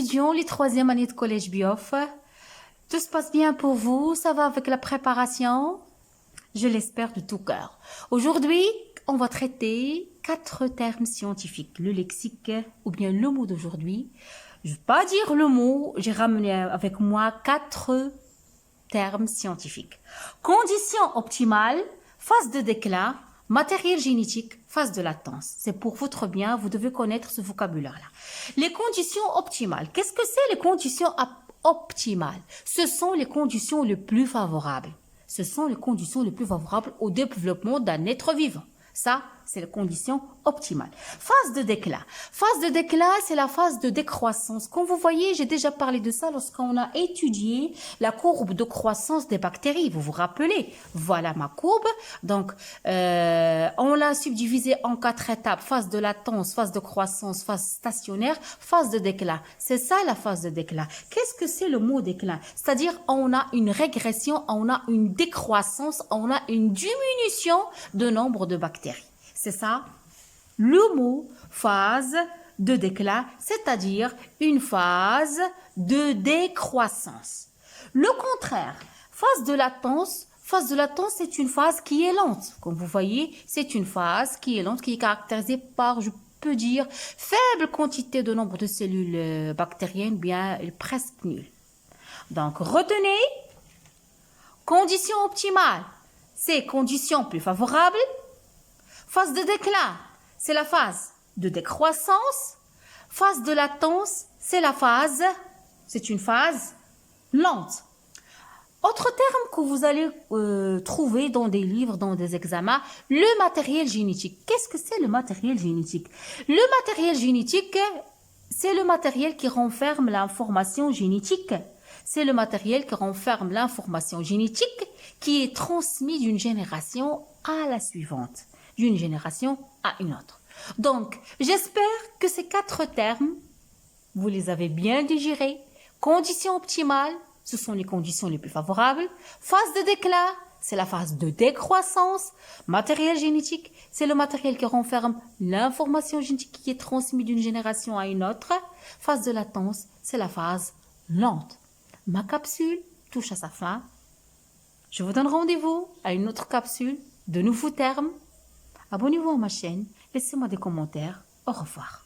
étudiants, les troisième années de collège Biof. Tout se passe bien pour vous? Ça va avec la préparation? Je l'espère de tout cœur. Aujourd'hui, on va traiter 4 termes scientifiques. Le lexique ou bien le mot d'aujourd'hui. Je ne vais pas dire le mot, j'ai ramené avec moi 4 termes scientifiques. Conditions optimales, phase de déclin, matériel génétique, phase de latence. C'est pour votre bien, vous devez connaître ce vocabulaire-là. Les conditions optimales. Qu'est-ce que c'est les conditions optimales? Ce sont les conditions les plus favorables. Ce sont les conditions les plus favorables au développement d'un être vivant. Ça, c'est la condition optimale. Phase de déclin. Phase de déclin, c'est la phase de décroissance. Comme vous voyez, j'ai déjà parlé de ça lorsqu'on a étudié la courbe de croissance des bactéries. Vous vous rappelez? Voilà ma courbe. Donc, on l'a subdivisée en 4 étapes. Phase de latence, phase de croissance, phase stationnaire, phase de déclin. C'est ça la phase de déclin. Qu'est-ce que c'est le mot déclin? C'est-à-dire, on a une régression, on a une décroissance, on a une diminution de nombre de bactéries. C'est ça, le mot phase de déclin, c'est-à-dire une phase de décroissance. Le contraire, phase de latence. Phase de latence, c'est une phase qui est lente. Comme vous voyez, c'est une phase qui est lente, qui est caractérisée par, je peux dire, faible quantité de nombre de cellules bactériennes, bien presque nulle. Donc, retenez, conditions optimales, c'est conditions plus favorables. Phase de déclin, c'est la phase de décroissance. Phase de latence, c'est une phase lente. Autre terme que vous allez trouver dans des livres, dans des examens, le matériel génétique. Qu'est-ce que c'est le matériel génétique? Le matériel génétique, c'est le matériel qui renferme l'information génétique. C'est le matériel qui renferme l'information génétique qui est transmise d'une génération à la suivante, d'une génération à une autre. Donc, j'espère que ces 4 termes, vous les avez bien digérés. Conditions optimales, ce sont les conditions les plus favorables. Phase de déclin, c'est la phase de décroissance. Matériel génétique, c'est le matériel qui renferme l'information génétique qui est transmise d'une génération à une autre. Phase de latence, c'est la phase lente. Ma capsule touche à sa fin. Je vous donne rendez-vous à une autre capsule, de nouveaux termes. Abonnez-vous à ma chaîne, laissez-moi des commentaires. Au revoir.